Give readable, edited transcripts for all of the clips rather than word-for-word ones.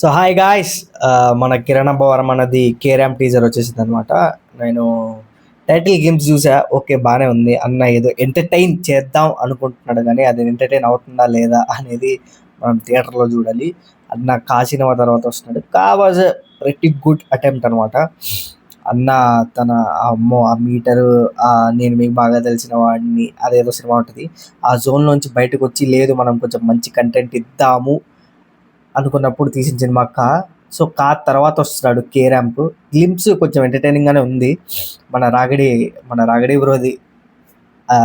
So hi guys, మన కిరణ్ అబ్బవరం అన్నది carrom teaser వచ్చేసింది అనమాట. నేను టైటిల్ గేమ్స్ చూసా, ఓకే బాగానే ఉంది అన్న, ఏదో ఎంటర్టైన్ చేద్దాం అనుకుంటున్నాడు, కానీ అది ఎంటర్టైన్ అవుతుందా లేదా అనేది మనం థియేటర్లో చూడాలి. అన్న కాసినవ తర్వాత వస్తున్నాడు, వాజ్ ప్రెటీ గుడ్ అటెంప్ట్ అనమాట. అన్న తన అమ్మో ఆ మీటరు, నేను మీకు బాగా తెలిసిన వాడిని, అదేదో సినిమా ఉంటుంది, ఆ జోన్లోంచి బయటకు వచ్చి లేదు మనం కొంచెం మంచి కంటెంట్ ఇద్దాము అనుకున్నప్పుడు తీసిన సినిమా కా. సో కా తర్వాత వస్తున్నాడు కే ర్యాంప్. గ్లిమ్స్ కొంచెం ఎంటర్టైనింగ్ గానే ఉంది. మన రాగడి బ్రోది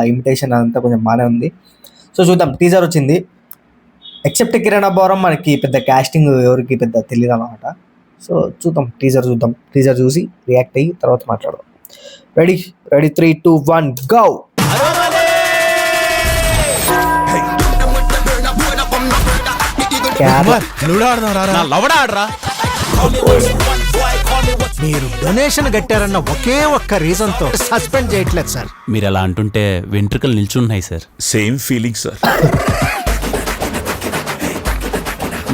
ఇమిటేషన్ అంతా కొంచెం బాగానే ఉంది. సో చూద్దాం, టీజర్ వచ్చింది. ఎక్సెప్ట్ కిరణ్ అబ్బవరం మనకి పెద్ద కాస్టింగ్ ఎవరికి పెద్ద తెలియదు అనమాట. సో చూద్దాం, టీజర్ చూసి రియాక్ట్ అయ్యి తర్వాత మాట్లాడదాం. Ready 3, 2, 1 go. మీరు డొనేషన్ కట్టారన్న ఒకే ఒక్క రీజన్ తో సస్పెండ్ చేయట్లేదు సార్. మీరు అలా అంటుంటే వెంట్రుకలు నిల్చున్నాయి సార్. Same feeling sir.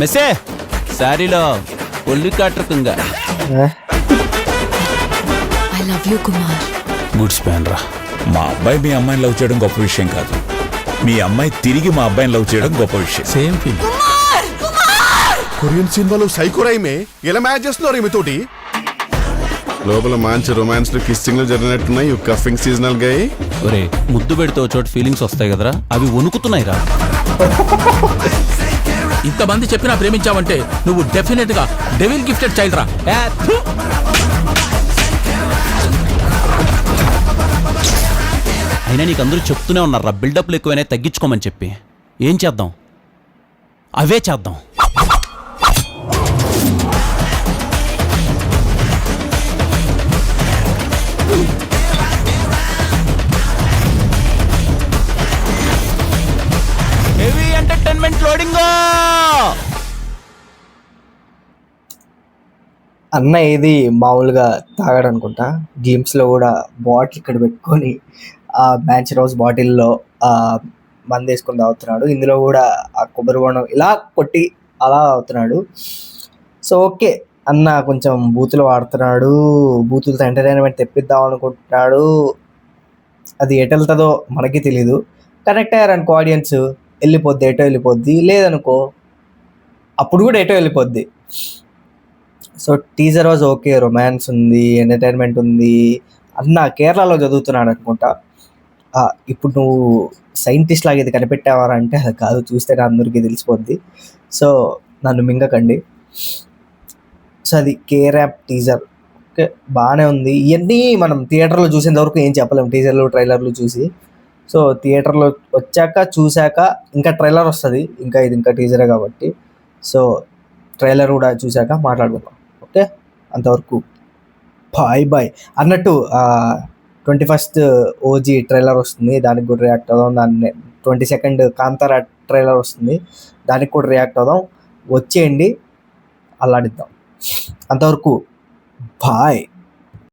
మెస్సే సారీలో ఒళ్ళు కాటరకుంగా ఐ లవ్ యూ కుమార్. గుడ్స్ ప్యాన్ రా. మా అబ్బాయి మీ అమ్మాయిని లవ్ చేయడం గొప్ప విషయం కాదు, మీ అమ్మాయి తిరిగి మా అబ్బాయిని లవ్ చేయడం గొప్ప విషయం. Same feeling. కొరియన్ సినిమాలో సైకోరైమే ఎలా మ్యాచ్ చేస్తున్నారు ఈమెతోటి? లోపల మంచి రొమాన్స్ కిస్సింగ్ లో జరిగినట్టున్నాయి. కఫింగ్ సీజనల్ గా ఒరే, ముద్దు పెడితే చోట ఫీలింగ్స్ వస్తాయి కదరా, అవి వణుకుతున్నాయి రా. ఇంతమంది చెప్పినా ప్రేమించావంటే నువ్వు డెఫినెట్ గా డెవిల్ గిఫ్టెడ్ చైల్డ్ రా. అయినా నీకు అందరూ చెప్తూనే ఉన్నారా బిల్డప్లు ఎక్కువైనా తగ్గించుకోమని చెప్పి. ఏం చేద్దాం, అవే చేద్దాం. Heavy entertainment loading. అన్న ఏది మామూలుగా తాగాడు అనుకుంటా. గేమ్స్లో కూడా బాటిల్ ఇక్కడ పెట్టుకొని ఆ మ్యాచ్ రోజ్ బాటిల్లో మందు వేసుకొని తాగుతున్నాడు. ఇందులో కూడా ఆ కొబ్బరి బొండం ఇలా కొట్టి అలా తాగుతున్నాడు. సో ఓకే, అన్న కొంచెం బూతులు వాడుతున్నాడు, బూతులతో ఎంటర్టైన్మెంట్ తెప్పిద్దాం అనుకుంటున్నాడు. అది ఎటు వెళ్తుందో మనకి తెలీదు. కనెక్ట్ అయ్యారనుకో ఆడియన్స్, ఎటో వెళ్ళిపోద్ది, లేదనుకో అప్పుడు కూడా ఎటో వెళ్ళిపోద్ది. So teaser was okay, romance ఉంది, ఎంటర్టైన్మెంట్ ఉంది. అన్న కేరళలో చదువుతున్నాడు అనుకుంటా. ఇప్పుడు నువ్వు సైంటిస్ట్ లాగా ఇది కనిపెట్టావారా అంటే అది కాదు, చూస్తేనే అందరికీ తెలిసిపోద్ది. సో నన్ను మింగకండి. సో అది కే ర్యాంప్ టీజర్. ఓకే బాగానే ఉంది. ఇవన్నీ మనం థియేటర్లో చూసేంత వరకు ఏం చెప్పలేము, టీజర్లు ట్రైలర్లు చూసి. సో థియేటర్లో వచ్చాక చూశాక ఇంకా ట్రైలర్ వస్తుంది, ఇది ఇంకా టీజరే కాబట్టి. సో ట్రైలర్ కూడా చూశాక మాట్లాడుకుందాం. ఓకే, అంతవరకు బాయ్ అన్నట్టు 21st OG ట్రైలర్ వస్తుంది, దానికి కూడా రియాక్ట్ అవుదాం. దాన్ని 22nd కాంతారా ట్రైలర్ వస్తుంది, దానికి కూడా రియాక్ట్ అవుదాం. వచ్చేయండి, అల్లాడిద్దాం. అంతవరకు బాయ్.